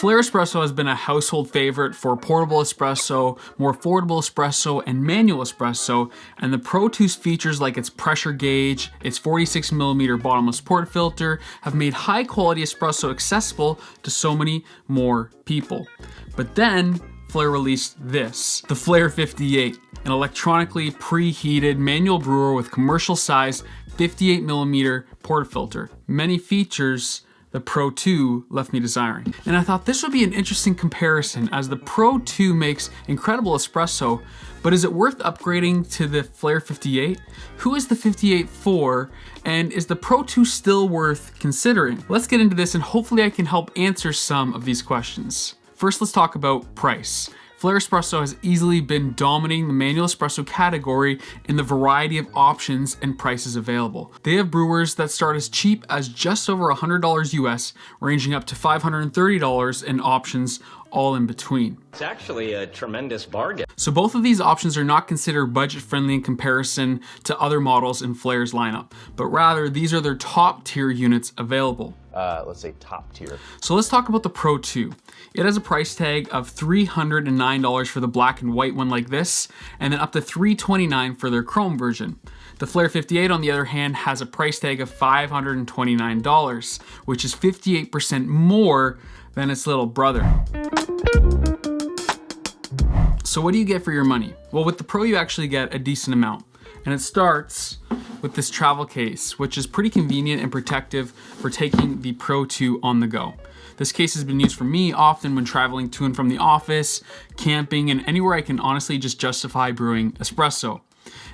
Flair Espresso has been a household favorite for portable espresso, more affordable espresso, and manual espresso, and the Pro 2's features like its pressure gauge, its 46mm bottomless portafilter have made high quality espresso accessible to so many more people. But then Flair released this, the Flair 58, an electronically preheated manual brewer with commercial size 58mm portafilter. Many features the Pro 2 left me desiring. And I thought this would be an interesting comparison, as the Pro 2 makes incredible espresso, but is it worth upgrading to the Flair 58? Who is the 58 for? And is the Pro 2 still worth considering? Let's get into this and hopefully I can help answer some of these questions. First, let's talk about price. Flair Espresso has easily been dominating the manual espresso category in the variety of options and prices available. They have brewers that start as cheap as just over $100 US, ranging up to $530 in options all in between. It's actually a tremendous bargain. So both of these options are not considered budget friendly in comparison to other models in Flair's lineup, but rather these are their top tier units available. Let's say top tier. So let's talk about the Pro 2. It has a price tag of $309 for the black and white one like this, and then up to $329 for their chrome version. The Flair 58, on the other hand, has a price tag of $529, which is 58% more than its little brother. So what do you get for your money? Well, with the Pro you actually get a decent amount, and it starts with this travel case, which is pretty convenient and protective for taking the Pro 2 on the go. This case has been used for me often when traveling to and from the office, camping, and anywhere I can honestly just justify brewing espresso.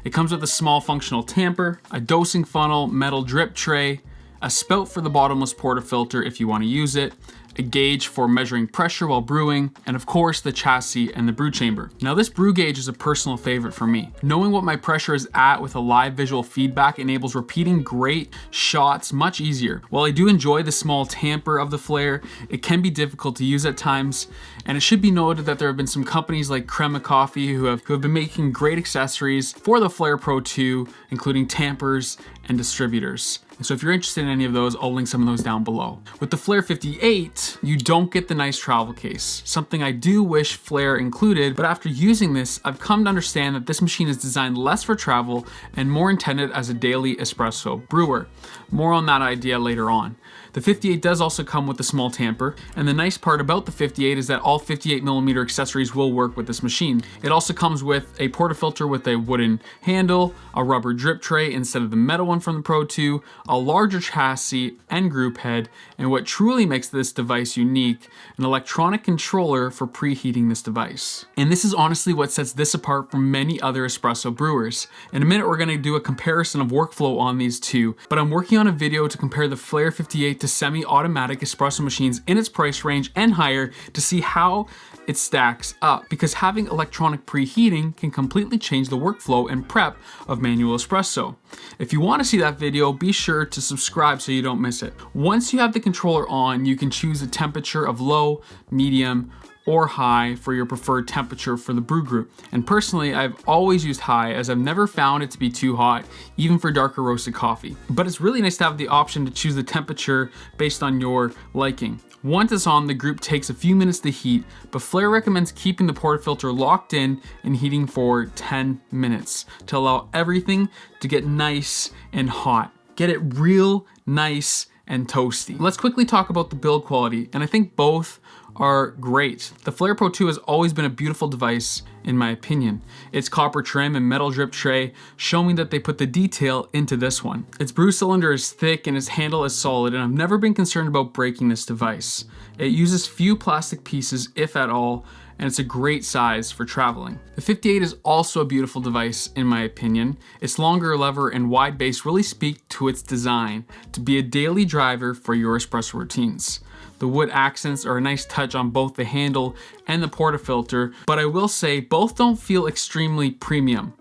It comes with a small functional tamper, a dosing funnel, metal drip tray, a spout for the bottomless portafilter if you want to use it, a gauge for measuring pressure while brewing, and of course the chassis and the brew chamber. Now this brew gauge is a personal favorite for me. Knowing what my pressure is at with a live visual feedback enables repeating great shots much easier. While I do enjoy the small tamper of the Flair, it can be difficult to use at times, and it should be noted that there have been some companies like Crema Coffee who have been making great accessories for the Flair Pro 2, including tampers and distributors. And so if you're interested in any of those, I'll link some of those down below. With the Flair 58, you don't get the nice travel case, something I do wish Flair included, but after using this, I've come to understand that this machine is designed less for travel and more intended as a daily espresso brewer. More on that idea later on. The 58 does also come with a small tamper, and the nice part about the 58 is that all 58mm accessories will work with this machine. It also comes with a portafilter with a wooden handle, a rubber drip tray instead of the metal one from the Pro 2, a larger chassis and group head, and what truly makes this device unique, an electronic controller for preheating this device. And this is honestly what sets this apart from many other espresso brewers. In a minute, we're gonna do a comparison of workflow on these two, but I'm working on a video to compare the Flair 58 to semi-automatic espresso machines in its price range and higher to see how it stacks up, because having electronic preheating can completely change the workflow and prep of manual espresso. If you want to see that video, be sure to subscribe so you don't miss it. Once you have the controller on, you can choose the temperature of low, medium, or high for your preferred temperature for the brew group. And personally, I've always used high, as I've never found it to be too hot, even for darker roasted coffee. But it's really nice to have the option to choose the temperature based on your liking. Once it's on, the group takes a few minutes to heat, but Flair recommends keeping the portafilter locked in and heating for 10 minutes to allow everything to get nice and hot. Get it real nice and toasty. Let's quickly talk about the build quality, and I think both are great. The Flair Pro 2 has always been a beautiful device in my opinion. Its copper trim and metal drip tray show me that they put the detail into this one. Its brew cylinder is thick and its handle is solid, and I've never been concerned about breaking this device. It uses few plastic pieces, if at all, and it's a great size for traveling. The 58 is also a beautiful device in my opinion. Its longer lever and wide base really speak to its design to be a daily driver for your espresso routines. The wood accents are a nice touch on both the handle and the portafilter, but I will say both don't feel extremely premium,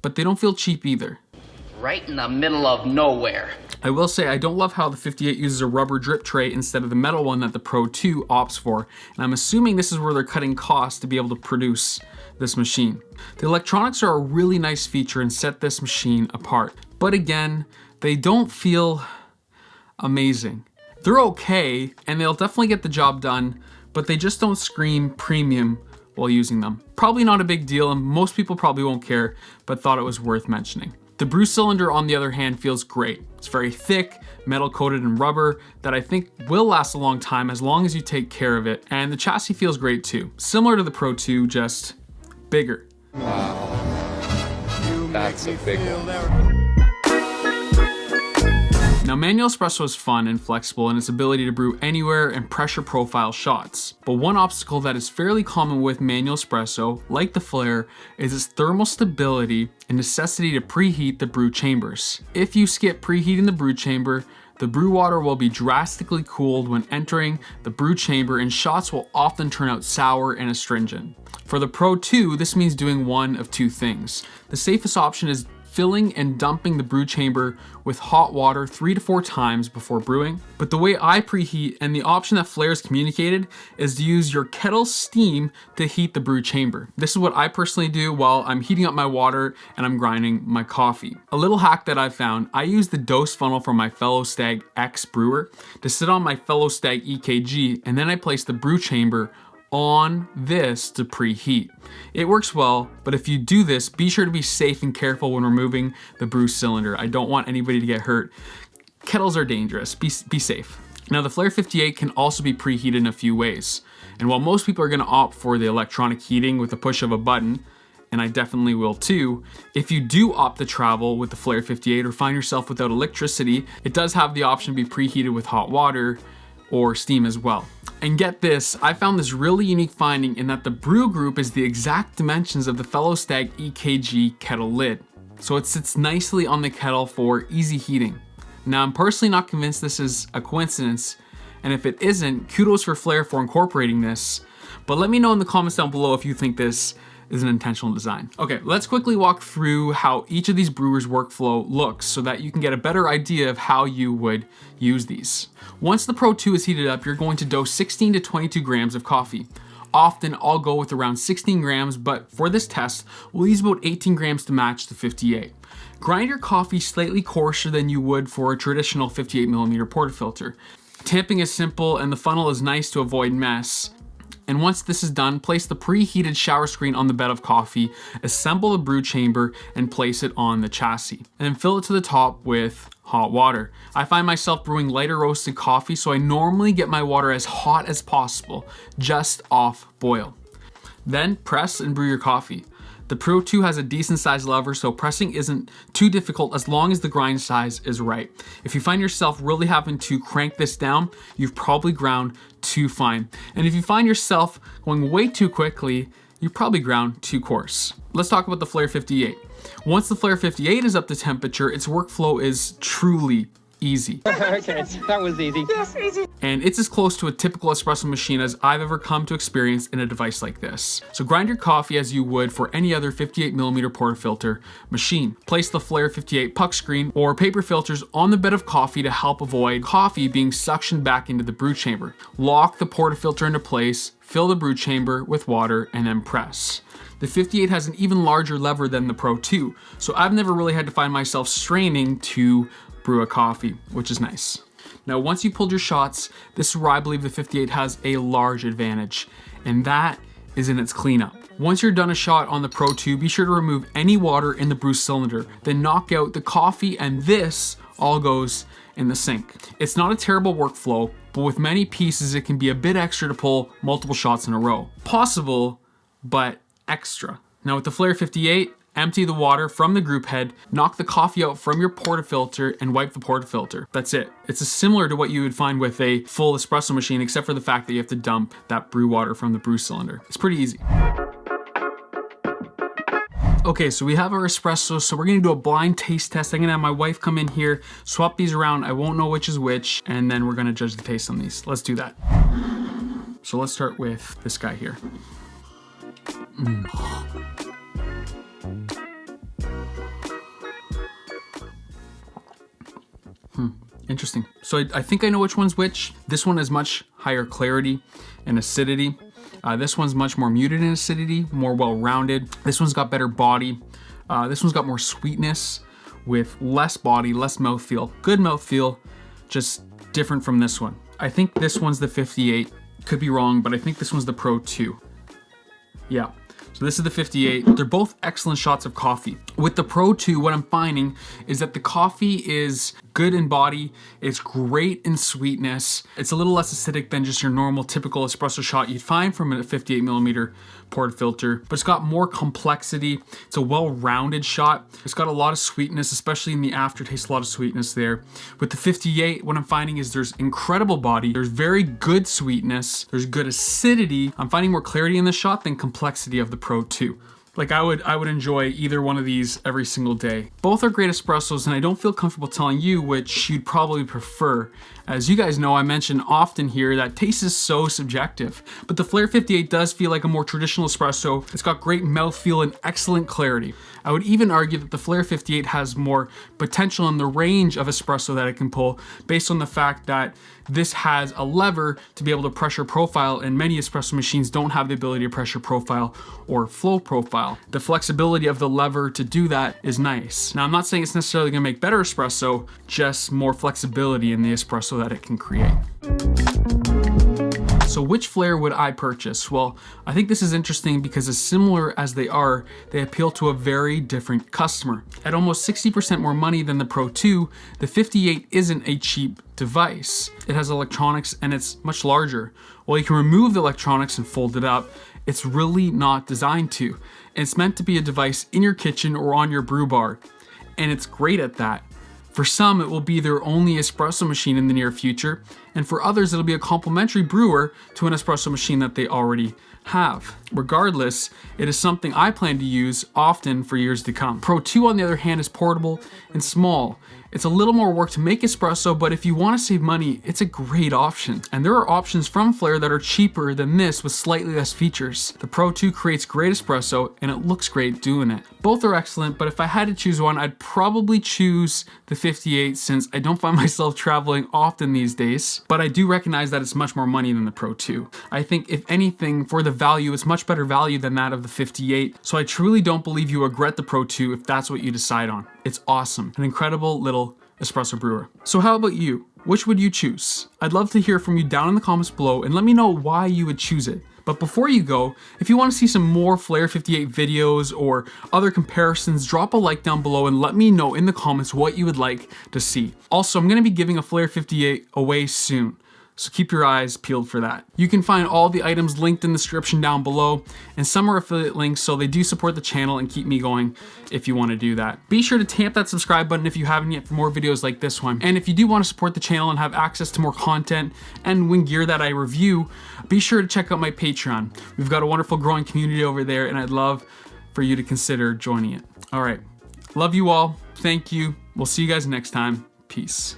but they don't feel cheap either. Right in the middle of nowhere. I will say I don't love how the 58 uses a rubber drip tray instead of the metal one that the Pro 2 opts for, and I'm assuming this is where they're cutting costs to be able to produce this machine. The electronics are a really nice feature and set this machine apart, but again, they don't feel amazing. They're okay, and they'll definitely get the job done, but they just don't scream premium while using them. Probably not a big deal, and most people probably won't care, but thought it was worth mentioning. The Brew cylinder, on the other hand, feels great. It's very thick, metal coated in rubber that I think will last a long time as long as you take care of it. And the chassis feels great too. Similar to the Pro 2, just bigger. Wow. That's a big one. Now, manual espresso is fun and flexible in its ability to brew anywhere and pressure profile shots. But one obstacle that is fairly common with manual espresso, like the Flair, is its thermal stability and necessity to preheat the brew chambers. If you skip preheating the brew chamber, the brew water will be drastically cooled when entering the brew chamber, and shots will often turn out sour and astringent. For the Pro 2, this means doing one of two things. The safest option is filling and dumping the brew chamber with hot water 3 to 4 times before brewing. But the way I preheat, and the option that Flair's communicated, is to use your kettle steam to heat the brew chamber. This is what I personally do while I'm heating up my water and I'm grinding my coffee. A little hack that I've found, I use the dose funnel from my Fellow Stag X brewer to sit on my Fellow Stag EKG, and then I place the brew chamber on this to preheat. It works well, but if you do this, be sure to be safe and careful when removing the brew cylinder. I don't want anybody to get hurt. Kettles are dangerous, be safe. Now, the Flair 58 can also be preheated in a few ways. And while most people are gonna opt for the electronic heating with the push of a button, and I definitely will too, if you do opt to travel with the Flair 58 or find yourself without electricity, it does have the option to be preheated with hot water or steam as well. And get this, I found this really unique finding in that the brew group is the exact dimensions of the Fellow Stag EKG kettle lid. So it sits nicely on the kettle for easy heating. Now, I'm personally not convinced this is a coincidence, and if it isn't, kudos for Flair for incorporating this. But let me know in the comments down below if you think this is an intentional design. Okay, let's quickly walk through how each of these brewers' workflow looks so that you can get a better idea of how you would use these. Once the Pro 2 is heated up, you're going to dose 16 to 22 grams of coffee. Often I'll go with around 16 grams, but for this test, we'll use about 18 grams to match the 58. Grind your coffee slightly coarser than you would for a traditional 58mm portafilter. Tamping is simple and the funnel is nice to avoid mess. And once this is done, place the preheated shower screen on the bed of coffee, assemble the brew chamber, and place it on the chassis. And then fill it to the top with hot water. I find myself brewing lighter roasted coffee, so I normally get my water as hot as possible, just off boil. Then press and brew your coffee. The Pro 2 has a decent sized lever, so pressing isn't too difficult as long as the grind size is right. If you find yourself really having to crank this down, you've probably ground too fine. And if you find yourself going way too quickly, you probably ground too coarse. Let's talk about the Flair 58. Once the Flair 58 is up to temperature, its workflow is truly easy. Okay, that was easy. Yes, easy. And it's as close to a typical espresso machine as I've ever come to experience in a device like this. So grind your coffee as you would for any other 58mm portafilter machine. Place the Flair 58 puck screen or paper filters on the bed of coffee to help avoid coffee being suctioned back into the brew chamber. Lock the portafilter into place, fill the brew chamber with water, and then press. The 58 has an even larger lever than the Pro 2, so I've never really had to find myself straining to brew a coffee, which is nice. Now, once you pulled your shots, this is where I believe the 58 has a large advantage, and that is in its cleanup. Once you're done a shot on the Pro 2, be sure to remove any water in the brew cylinder, then knock out the coffee, and this all goes in the sink. It's not a terrible workflow, but with many pieces, it can be a bit extra to pull multiple shots in a row. Possible, but extra. Now with the Flair 58, empty the water from the group head, knock the coffee out from your portafilter, and wipe the portafilter. That's it. It's similar to what you would find with a full espresso machine, except for the fact that you have to dump that brew water from the brew cylinder. It's pretty easy. Okay, so we have our espresso, so we're gonna do a blind taste test. I'm gonna have my wife come in here, swap these around, I won't know which is which, and then we're gonna judge the taste on these. Let's do that. So let's start with this guy here. Interesting. So I think I know which one's which. This one has much higher clarity and acidity. This one's much more muted in acidity, more well-rounded. This one's got better body. This one's got more sweetness with less body, less mouthfeel. Good mouthfeel, just different from this one. I think this one's the 58. Could be wrong, but I think this one's the Pro 2. Yeah. So this is the 58. They're both excellent shots of coffee. With the Pro 2, what I'm finding is that the coffee is good in body, it's great in sweetness, it's a little less acidic than just your normal typical espresso shot you'd find from a 58 millimeter portafilter, but it's got more complexity. It's a well-rounded shot. It's got a lot of sweetness, especially in the aftertaste, a lot of sweetness there. With the 58, what I'm finding is there's incredible body, there's very good sweetness, there's good acidity. I'm finding more clarity in the shot than complexity of the Pro 2. Like I would enjoy either one of these every single day. Both are great espressos, and I don't feel comfortable telling you which you'd probably prefer. As you guys know, I mention often here that taste is so subjective, but the Flair 58 does feel like a more traditional espresso. It's got great mouthfeel and excellent clarity. I would even argue that the Flair 58 has more potential in the range of espresso that it can pull, based on the fact that this has a lever to be able to pressure profile, and many espresso machines don't have the ability to pressure profile or flow profile. The flexibility of the lever to do that is nice. Now, I'm not saying it's necessarily gonna make better espresso, just more flexibility in the espresso that it can create. So which Flair would I purchase? Well, I think this is interesting because as similar as they are, they appeal to a very different customer. At almost 60% more money than the Pro 2, the 58 isn't a cheap device. It has electronics and it's much larger. While you can remove the electronics and fold it up, it's really not designed to. It's meant to be a device in your kitchen or on your brew bar, and it's great at that. For some, it will be their only espresso machine in the near future, and for others, it'll be a complementary brewer to an espresso machine that they already have. Regardless, it is something I plan to use often for years to come. Pro 2, on the other hand, is portable and small. It's a little more work to make espresso, but if you want to save money, it's a great option. And there are options from Flair that are cheaper than this with slightly less features. The Pro 2 creates great espresso and it looks great doing it. Both are excellent, but if I had to choose one, I'd probably choose the 58 since I don't find myself traveling often these days, but I do recognize that it's much more money than the Pro 2. I think if anything, for the value, it's much better value than that of the 58. So I truly don't believe you regret the Pro 2 if that's what you decide on. It's awesome, an incredible little espresso brewer. So how about you? Which would you choose? I'd love to hear from you down in the comments below and let me know why you would choose it. But before you go, if you want to see some more Flair 58 videos or other comparisons, drop a like down below and let me know in the comments what you would like to see. Also, I'm going to be giving a Flair 58 away soon, so keep your eyes peeled for that. You can find all the items linked in the description down below, and some are affiliate links, so they do support the channel and keep me going if you want to do that. Be sure to tap that subscribe button if you haven't yet for more videos like this one. And if you do want to support the channel and have access to more content and win gear that I review, be sure to check out my Patreon. We've got a wonderful growing community over there, and I'd love for you to consider joining it. All right, love you all. Thank you. We'll see you guys next time. Peace.